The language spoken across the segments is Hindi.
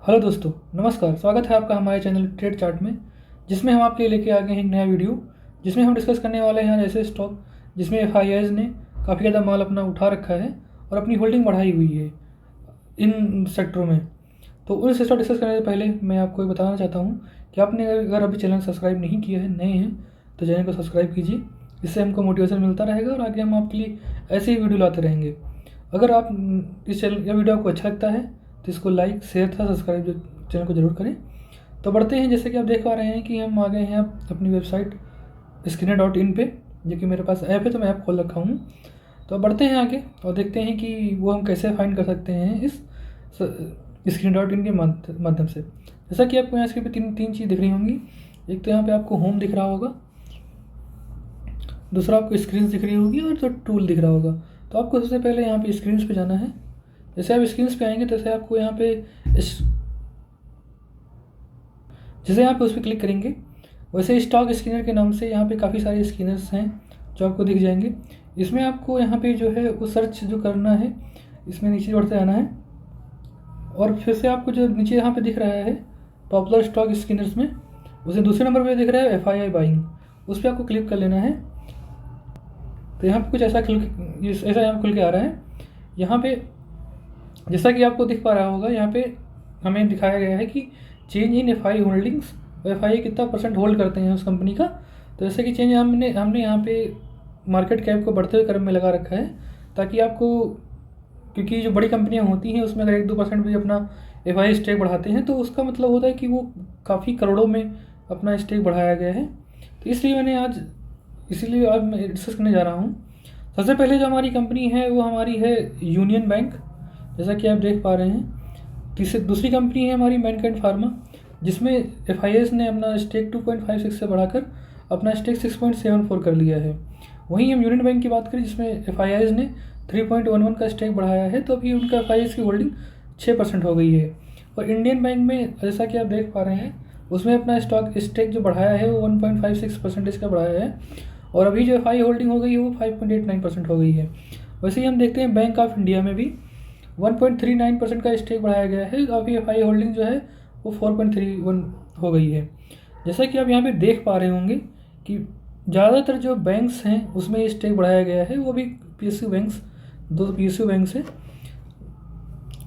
हेलो दोस्तों, नमस्कार। स्वागत है आपका हमारे चैनल ट्रेड चार्ट में, जिसमें हम आपके लिए लेके आ गए हैं एक नया वीडियो, जिसमें हम डिस्कस करने वाले हैं ऐसे स्टॉक जिसमें एफआईआईज़ ने काफ़ी ज़्यादा माल अपना उठा रखा है और अपनी होल्डिंग बढ़ाई हुई है इन सेक्टरों में। तो उन स्टॉक डिस्कस करने से पहले मैं आपको ये बताना चाहता हूँ कि आपने अगर अभी चैनल सब्सक्राइब नहीं किया है, नए हैं, तो चैनल को सब्सक्राइब कीजिए। इससे हमको मोटिवेशन मिलता रहेगा और आगे हम आपके लिए ऐसे ही वीडियो लाते रहेंगे। अगर आप इस चैनल या वीडियो आपको अच्छा लगता है तो इसको लाइक, शेयर तथा सब्सक्राइब चैनल को ज़रूर करें। तो बढ़ते हैं। जैसे कि आप देख पा रहे हैं कि हम आ गए हैं अपनी वेबसाइट Screener.in पे, जो कि मेरे पास ऐप है तो मैं ऐप खोल रखा हूँ। तो अब बढ़ते हैं आगे और देखते हैं कि वो हम कैसे फाइंड कर सकते हैं इस Screener.in के माध्यम से। जैसा कि आपको यहाँ स्क्रीन पे तीन चीज़ दिख रही होंगी। एक तो यहाँ पे आपको होम दिख रहा होगा, दूसरा आपको स्क्रीन दिख रही होगी और जो टूल दिख रहा होगा। तो आपको सबसे पहले यहाँ पे स्क्रीन पे जाना है। जैसे आप स्क्रीन पे आएंगे तैसे आपको यहाँ पे जैसे यहाँ पे उस पर क्लिक करेंगे, वैसे स्टॉक स्कैनर के नाम से यहाँ पे काफ़ी सारे स्कैनर्स हैं जो आपको दिख जाएंगे। इसमें आपको यहाँ पे जो है वो सर्च जो करना है, इसमें नीचे बढ़ते आना है और फिर से आपको जो नीचे यहाँ पे दिख रहा है पॉपुलर स्टॉक स्कैनर्स में, उसे दूसरे नंबर पे दिख रहा है एफआईआई बाइंग, उस पर आपको क्लिक कर लेना है। तो यहाँ पे कुछ ऐसा यहाँ खुल के आ रहा है। यहाँ पे जैसा कि आपको दिख पा रहा होगा, यहाँ पे हमें दिखाया गया है कि change in FI holdings, FI कितना परसेंट होल्ड करते हैं उस कंपनी का। तो जैसे कि चेंज हमने यहाँ पे मार्केट कैप को बढ़ते हुए क्रम में लगा रखा है, ताकि आपको, क्योंकि जो बड़ी कंपनियां होती हैं उसमें अगर 1-2% भी अपना एफआई स्टेक बढ़ाते हैं तो उसका मतलब होता है कि वो काफ़ी करोड़ों में अपना स्टेक बढ़ाया गया है। तो इसीलिए आज मैं डिस्कस करने जा रहा हूँ। सबसे पहले जो हमारी कंपनी है वो हमारी है यूनियन बैंक, जैसा कि आप देख पा रहे हैं। दूसरी कंपनी है हमारी मैनकाइंड फार्मा, जिसमें एफआईआईज़ ने अपना स्टेक 2.56 से बढ़ाकर अपना स्टेक 6.74 कर लिया है। वहीं हम यूनियन बैंक की बात करें, जिसमें एफआईआईज़ ने 3.11 का स्टेक बढ़ाया है, तो अभी उनका एफआईआईज़ की होल्डिंग 6% हो गई है। और इंडियन बैंक में जैसा कि आप देख पा रहे हैं, उसमें अपना स्टेक जो बढ़ाया है वो 1.56% का बढ़ाया है और अभी जो एफआई होल्डिंग हो गई है वो 5.89% हो गई है। वैसे ही हम देखते हैं बैंक ऑफ इंडिया में भी 1.39% का स्टेक बढ़ाया गया है, अभी एफआई होल्डिंग जो है वो 4.31 हो गई है। जैसा कि आप यहाँ पे देख पा रहे होंगे कि ज़्यादातर जो बैंक्स हैं उसमें स्टेक बढ़ाया गया है, वो भी पीएसयू बैंक्स, 2 पीएसयू बैंक्स हैं।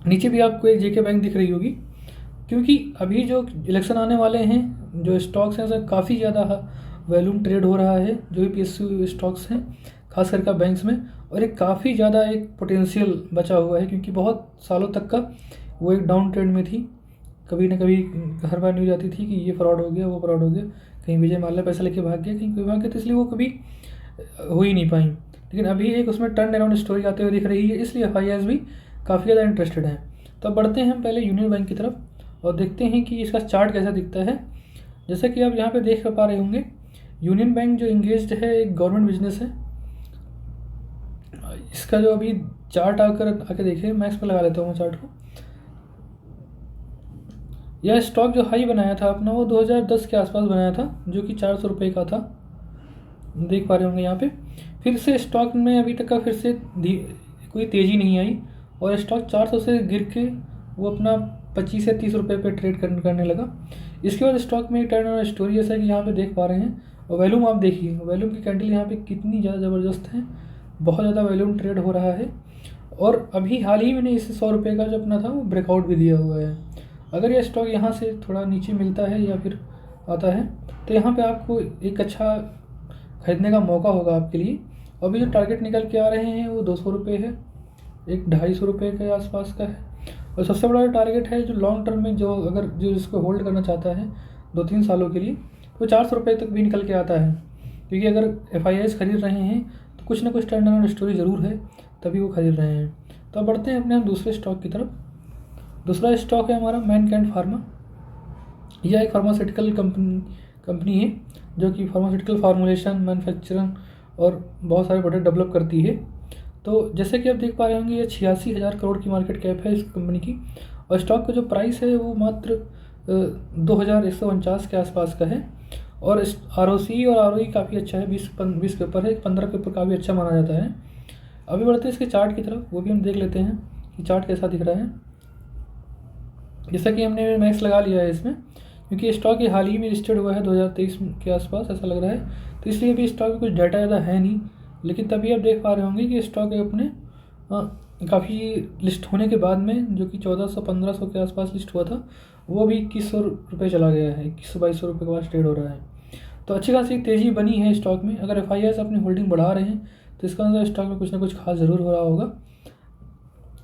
नीचे भी आपको एक जेके बैंक दिख रही होगी, क्योंकि अभी जो इलेक्शन आने वाले हैं, जो स्टॉक्स हैं उसमें काफ़ी ज़्यादा वैल्यूम ट्रेड हो रहा है, जो भी पीएसयू स्टॉक्स हैं खास करके बैंक्स में, और एक काफ़ी ज़्यादा एक पोटेंशियल बचा हुआ है, क्योंकि बहुत सालों तक का वो एक डाउन ट्रेंड में थी। कभी ना कभी हर बार न्यूज आती थी कि ये फ्रॉड हो गया, वो फ्रॉड हो गया, कहीं विजय माल्या पैसा लेके भाग गया, कहीं कोई भाग गया, तो इसलिए वो कभी हो ही नहीं पाई। लेकिन अभी एक उसमें टर्न अराउंड स्टोरी आते हुए दिख रही है, इसलिए एफआईआईज़ भी काफ़ी ज़्यादा इंटरेस्टेड हैं। तो अब बढ़ते हैं हम पहले यूनियन बैंक की तरफ और देखते हैं कि इसका चार्ट कैसा दिखता है। जैसा कि आप यहाँ पे देख पा रहे होंगे, यूनियन बैंक जो इंगेज्ड है एक गवर्नमेंट बिजनेस है। इसका जो अभी चार्ट आके देखिए, मैं इस पर लगा लेता हूँ चार्ट को। यह स्टॉक जो हाई बनाया था अपना वो 2010 के आसपास बनाया था, जो कि 400 रुपये का था, देख पा रहे होंगे यहाँ पे। फिर से स्टॉक में अभी तक का फिर से कोई तेज़ी नहीं आई और स्टॉक 400 से गिर के वो अपना 25 से 30 रुपये पे ट्रेड करने लगा। इसके बाद स्टॉक में एक टर्न अराउंड स्टोरी जैसा कि यहाँ पे देख पा रहे हैं। और वैल्यूम आप देखिए, वैल्यूम की कैंडल यहाँ पे कितनी ज़्यादा ज़बरदस्त है, बहुत ज़्यादा वैल्यूम ट्रेड हो रहा है। और अभी हाल ही मैंने इसे 100 रुपये का जो अपना था वो ब्रेकआउट भी दिया हुआ है। अगर यह स्टॉक यहाँ से थोड़ा नीचे मिलता है या फिर आता है तो यहाँ पे आपको एक अच्छा खरीदने का मौका होगा आपके लिए। अभी जो टारगेट निकल के आ रहे हैं वो 200 रुपये है, एक 250 रुपये के आसपास का है। और सबसे बड़ा टारगेट है जो लॉन्ग टर्म में जो इसको होल्ड करना चाहता है 2-3 सालों के लिए, तो 400 रुपये तक भी निकल के आता है। क्योंकि अगर एफआईआईज़ खरीद रहे हैं तो कुछ ना कुछ टर्न अराउंड स्टोरी ज़रूर है, तभी वो खरीद रहे हैं। तो अब बढ़ते हैं अपने हम दूसरे स्टॉक की तरफ। दूसरा स्टॉक है हमारा मैनकाइंड फार्मा। यह एक फार्मास्यूटिकल कंपनी है जो कि फार्मास्यूटिकल फार्मूलेशन, मैन्युफैक्चरिंग और बहुत सारे प्रोडक्ट डेवलप करती है। तो जैसे कि आप देख पा रहे होंगे, ये 86,000 करोड़ की मार्केट कैप है इस कंपनी की, और स्टॉक का जो प्राइस है वो मात्र 2149 के आसपास का है। और आरओसी और आरओई काफ़ी अच्छा है, 20 के ऊपर है, 15 के ऊपर काफ़ी अच्छा माना जाता है। अभी बढ़ते हैं इसके चार्ट की तरफ, वो भी हम देख लेते हैं कि चार्ट कैसा दिख रहा है। जैसा कि हमने मैक्स लगा लिया है इसमें, क्योंकि स्टॉक ये हाल ही में लिस्टेड हुआ है 2023 के आसपास ऐसा लग रहा है, तो इसलिए अभी स्टॉक में कुछ डाटा ज़्यादा है नहीं। लेकिन तभी आप देख पा रहे होंगे कि स्टॉक अपने काफ़ी लिस्ट होने के बाद में, जो कि 1400-1500 के आसपास लिस्ट हुआ था, वो अभी 2100 रुपये चला गया है, 2100-2200 रुपये के पास ट्रेड हो रहा है। तो अच्छी खासी तेज़ी बनी है स्टॉक में। अगर FIIs अपनी होल्डिंग बढ़ा रहे हैं तो इसका मतलब स्टॉक में कुछ ना कुछ खास ज़रूर हो रहा होगा,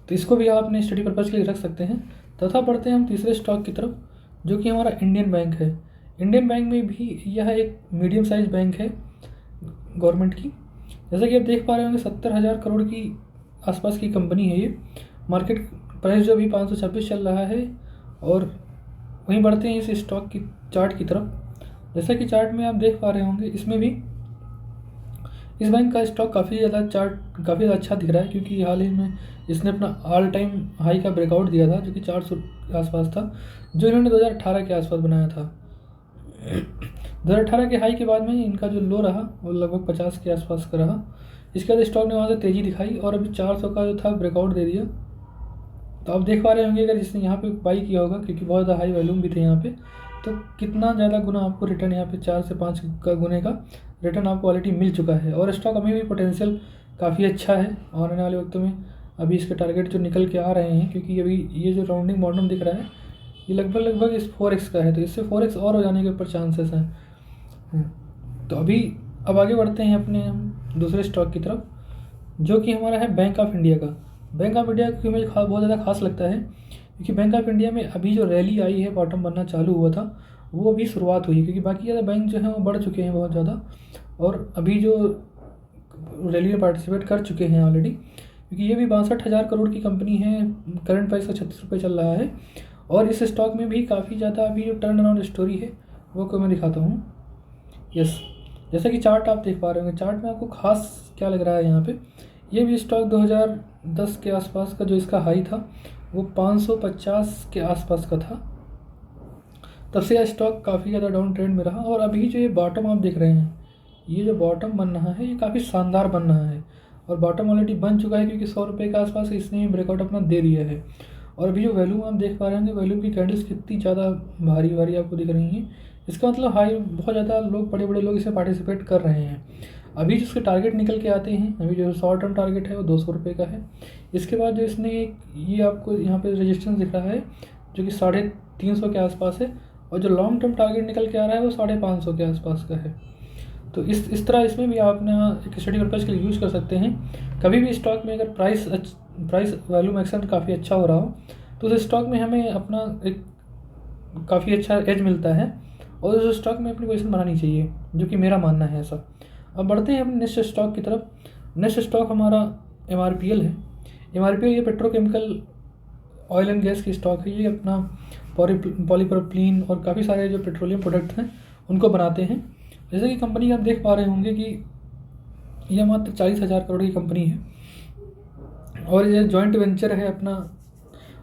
तो इसको भी आप अपने स्टडी पर्पज़ के लिए रख सकते हैं। तथा बढ़ते हैं हम तीसरे स्टॉक की तरफ, जो कि हमारा इंडियन बैंक है। इंडियन बैंक में भी यह एक मीडियम साइज बैंक है गवर्नमेंट की। जैसा कि आप देख पा रहे होंगे 70,000 करोड़ की आसपास की कंपनी है ये। मार्केट प्राइस जो अभी 526 चल रहा है। और वहीं बढ़ते हैं इस स्टॉक की चार्ट की तरफ। जैसा कि चार्ट में आप देख पा रहे होंगे, इसमें भी इस बैंक का स्टॉक काफ़ी ज़्यादा अच्छा दिख रहा है, क्योंकि हाल ही में इसने अपना ऑल टाइम हाई का ब्रेकआउट दिया था, जो कि 400 के आसपास था, जो इन्होंने 2018 के आसपास बनाया था। 2018 के हाई के बाद में इनका जो लो रहा वो लगभग 50 के आसपास का रहा। इसके बाद स्टॉक ने वहाँ से तेज़ी दिखाई और अभी 400 का जो था ब्रेकआउट दे दिया। तो आप देख पा रहे होंगे, अगर जिसने यहाँ पे बाई किया होगा, क्योंकि बहुत ज़्यादा हाई वॉल्यूम भी थे यहाँ पे, तो कितना ज़्यादा गुना आपको रिटर्न यहाँ पे 4 से 5 का गुने का रिटर्न आपको ऑलरेडी मिल चुका है। और स्टॉक अभी भी पोटेंशियल काफ़ी अच्छा है और आने वाले वक्तों में अभी इसके टारगेट जो निकल के आ रहे हैं, क्योंकि अभी ये जो राउंडिंग बॉटम दिख रहा है ये लगभग इस 4x का है, तो इससे 4x और हो जाने के ऊपर चांसेस हैं। तो अब आगे बढ़ते हैं अपने हम दूसरे स्टॉक की तरफ, जो कि हमारा है बैंक ऑफ इंडिया का। बैंक ऑफ इंडिया की मुझे बहुत ज़्यादा खास लगता है, क्योंकि बैंक ऑफ इंडिया में अभी जो रैली आई है, बॉटम बनना चालू हुआ था, वो अभी शुरुआत हुई है। क्योंकि बाकी ज़्यादा बैंक जो हैं वो बढ़ चुके हैं बहुत ज़्यादा, और अभी जो रैली में पार्टिसिपेट कर चुके हैं ऑलरेडी, क्योंकि ये भी 62,000 करोड़ की कंपनी है। करंट प्राइस का 36 रुपये चल रहा है। और इस स्टॉक में भी काफ़ी ज़्यादा अभी जो टर्न अराउंड स्टोरी है वो को मैं दिखाता हूँ। यस, जैसा कि चार्ट आप देख पा रहे होंगे, चार्ट में आपको खास क्या लग रहा है यहाँ पे, ये भी स्टॉक 2010 के आसपास का जो इसका हाई था वो 550 के आसपास का था। तब से यह स्टॉक काफ़ी ज़्यादा डाउन ट्रेंड में रहा। और अभी जो ये बॉटम आप देख रहे हैं, ये जो बॉटम बन रहा है ये काफ़ी शानदार बन रहा है, और बॉटम ऑलरेडी बन चुका है, क्योंकि 100 रुपये के आसपास इसने ब्रेकआउट अपना दे दिया है। और अभी जो वैल्यूम आप देख पा रहे होंगे, वैल्यूम की कैंडल्स कितनी ज़्यादा भारी आपको दिख रही हैं। इसका मतलब हाई बहुत ज़्यादा लोग, बड़े लोग इसमें पार्टिसिपेट कर रहे हैं। अभी जिसके टारगेट निकल के आते हैं, अभी जो शॉर्ट टर्म टारगेट है वो 200 रुपये का है। इसके बाद जो इसने ये आपको यहाँ पे रेजिस्टेंस दिख रहा है, जो कि 350 के आसपास है, और जो लॉन्ग टर्म टारगेट निकल के आ रहा है वो 550 के आसपास का है। तो इस तरह इसमें भी आप अपना एक स्टडी पर्पज़ के लिए यूज़ कर सकते हैं। कभी भी स्टॉक में अगर प्राइस वैल्यूम एक्शन काफ़ी अच्छा हो रहा हो, तो उस स्टॉक में हमें अपना एक काफ़ी अच्छा एज मिलता है, और उस स्टॉक में अपनी पोजीशन बनानी चाहिए, जो कि मेरा मानना है ऐसा। अब बढ़ते हैं अपने नेक्स्ट स्टॉक की तरफ। नेक्स्ट स्टॉक हमारा MRPL है। MRPL ये पेट्रोकेमिकल ऑयल एंड गैस की स्टॉक है। ये अपना पॉलीप्रोपिलीन और काफ़ी सारे जो पेट्रोलियम प्रोडक्ट हैं उनको बनाते हैं। जैसे कि कंपनी आप देख पा रहे होंगे कि यह मात्र 40,000 करोड़ की कंपनी है, और ये जॉइंट वेंचर है अपना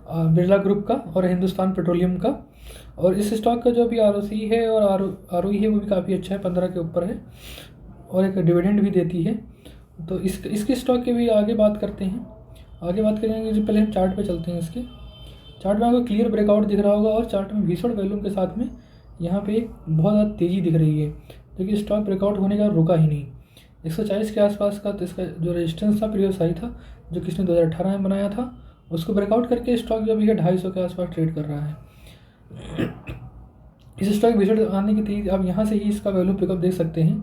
बिरला ग्रुप का और हिंदुस्तान पेट्रोलियम का। और इस स्टॉक का जो अभी ROC है और ROE है वो भी काफ़ी अच्छा है, 15 के ऊपर है, और एक डिविडेंड भी देती है। तो इसके स्टॉक के भी आगे बात करते हैं। आगे बात करेंगे जो पहले हम चार्ट पे चलते हैं। इसके चार्ट में आपको क्लियर ब्रेकआउट दिख रहा होगा, और चार्ट में भीषण वैल्यूम के साथ में यहाँ पे एक बहुत ज़्यादा तेज़ी दिख रही है, क्योंकि स्टॉक ब्रेकआउट होने का रुका ही नहीं। 140 के आसपास का तो इसका जो रेजिस्टेंस था, प्रीवियस हाई था, जो कि इसने 2018 में बनाया था, उसको ब्रेकआउट करके स्टॉक जो अभी है 250 के आसपास ट्रेड कर रहा है। इस स्टॉक विजिट आने की तेज़ी आप यहाँ से ही इसका वैल्यूम पिकअप देख सकते हैं।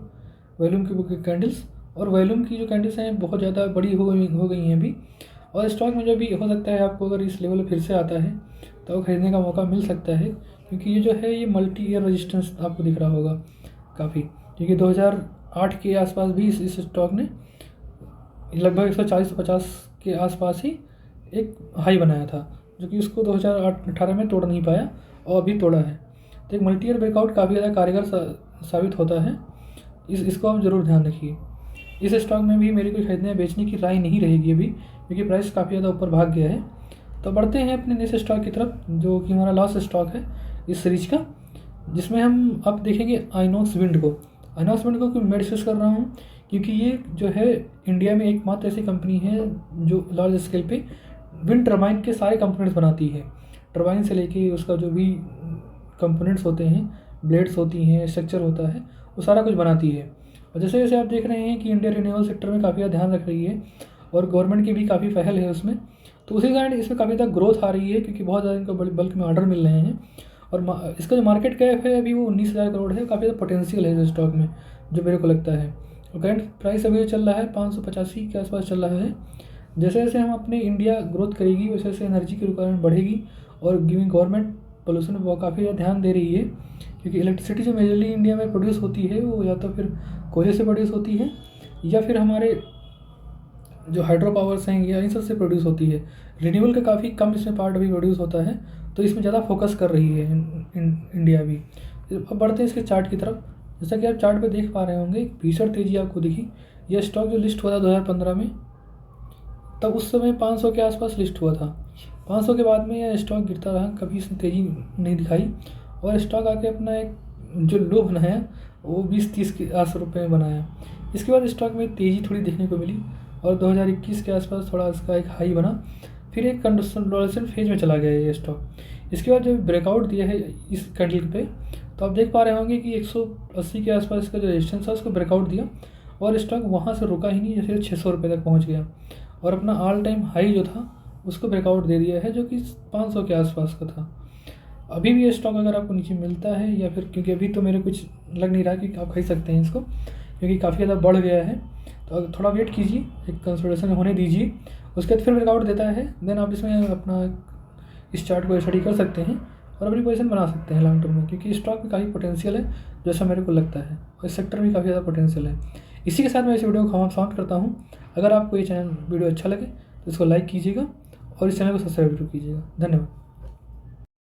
वैल्यूम की कैंडल्स और वैल्यूम की जो कैंडल्स हैं बहुत ज़्यादा बड़ी हो गई हैं अभी। और स्टॉक में जो भी हो सकता है आपको अगर इस लेवल पर फिर से आता है तो खरीदने का मौका मिल सकता है, क्योंकि ये जो है ये मल्टी ईयर रेजिस्टेंस आपको दिख रहा होगा काफ़ी। क्योंकि 2008 के आसपास भी इस स्टॉक ने लगभग 140-150 के आसपास ही एक हाई बनाया था, जो कि उसको 2018 में तोड़ नहीं पाया और अभी तोड़ा है। तो एक मल्टी ईयर ब्रेकआउट काफ़ी ज़्यादा कारगर साबित होता है। इसको आप ज़रूर ध्यान रखिए। इस स्टॉक में भी मेरी कोई खरीदने या बेचने की राय नहीं रहेगी अभी, क्योंकि प्राइस काफ़ी ज़्यादा ऊपर भाग गया है। तो बढ़ते हैं अपने नेक्स्ट स्टॉक की तरफ, जो कि हमारा लास्ट स्टॉक है इस सीरीज का, जिसमें हम अब देखेंगे आइनॉक्स विंड को। आइनॉक्स विंड को मैं डिस्कस कर रहा हूँ क्योंकि ये जो है इंडिया में एकमात्र ऐसी कंपनी है जो लार्ज स्केल पे विंड टर्बाइन के सारे कंपोनेंट्स बनाती है। टरबाइन से लेके उसका जो भी कंपोनेंट्स होते हैं, ब्लेड्स होती हैं, स्ट्रक्चर होता है, वो सारा कुछ बनाती है। और जैसे जैसे आप देख रहे हैं कि इंडिया रिन्यूएबल सेक्टर में काफ़ी ज़्यादा ध्यान रख रही है और गवर्नमेंट की भी काफ़ी पहल है उसमें, तो उसी कारण इसमें काफ़ी ज़्यादा ग्रोथ आ रही है, क्योंकि बहुत ज़्यादा इनको बल्क में ऑर्डर मिल रहे हैं। और इसका जो मार्केट कैप है अभी वो 19,000 करोड़ है। काफ़ी ज़्यादा पोटेंशियल है इस स्टॉक में, जो मेरे को लगता है। और करंट प्राइस अभी चल रहा है 585 के आसपास चल रहा है। जैसे जैसे हम अपने इंडिया ग्रोथ करेगी वैसे वैसे एनर्जी की रिक्वायरमेंट बढ़ेगी, और गवर्नमेंट पोल्यूशन पर काफ़ी ज़्यादा ध्यान दे रही है, क्योंकि इलेक्ट्रिसिटी जो मेजरली इंडिया में प्रोड्यूस होती है वो या तो फिर कोयले से प्रोड्यूस होती है, या फिर हमारे जो हाइड्रो पावर्स हैं या इन सब से प्रोड्यूस होती है। रिन्यूएबल का काफ़ी कम इसमें पार्ट अभी प्रोड्यूस होता है, तो इसमें ज़्यादा फोकस कर रही है इंडिया भी। अब बढ़ते हैं इसके चार्ट की तरफ। जैसा कि आप चार्ट पे देख पा रहे होंगे, भीषण तेज़ी आपको दिखी। यह स्टॉक जो लिस्ट हुआ था 2015 में, तब उस समय 500 के आसपास लिस्ट हुआ था। 500 के बाद में यह स्टॉक गिरता रहा, कभी इसने तेज़ी नहीं दिखाई, और स्टॉक आके अपना एक जो लो बनाया वो 20-30 के रुपये में बनाया। इसके बाद स्टॉक में तेज़ी थोड़ी देखने को मिली, और 2021 के आसपास थोड़ा इसका एक हाई बना, फिर एक कंसोलिडेशन फेज में चला गया ये स्टॉक। इसके बाद जब ब्रेकआउट दिया है इस कैंडल पे, तो आप देख पा रहे होंगे कि 180 के आसपास इसका जो रेजिस्टेंस था उसको ब्रेकआउट दिया, और स्टॉक वहाँ से रुका ही नहीं, जैसे 600 रुपये तक पहुँच गया, और अपना ऑल टाइम हाई जो था उसको ब्रेकआउट दे दिया है, जो कि 500 के आसपास का था। अभी भी ये स्टॉक अगर आपको नीचे मिलता है, या फिर क्योंकि अभी तो मेरे कुछ लग नहीं रहा कि आप खरीद सकते हैं इसको, क्योंकि काफ़ी ज़्यादा बढ़ गया है, तो थोड़ा वेट कीजिए, एक कंसोलिडेशन होने दीजिए, उसके बाद फिर ब्रेकआउट देता है, देन आप इसमें अपना इस चार्ट को स्टडी कर सकते हैं और अपनी पोजीशन बना सकते हैं लॉन्ग टर्म में, क्योंकि स्टॉक में काफ़ी पोटेंशियल है जैसा मेरे को लगता है, और इस सेक्टर में काफ़ी ज़्यादा पोटेंशियल है। इसी के साथ मैं इस वीडियो को समाप्त करता हूँ। अगर आपको ये वीडियो अच्छा लगे तो इसको लाइक कीजिएगा और इस चैनल को सब्सक्राइब कीजिएगा। धन्यवाद।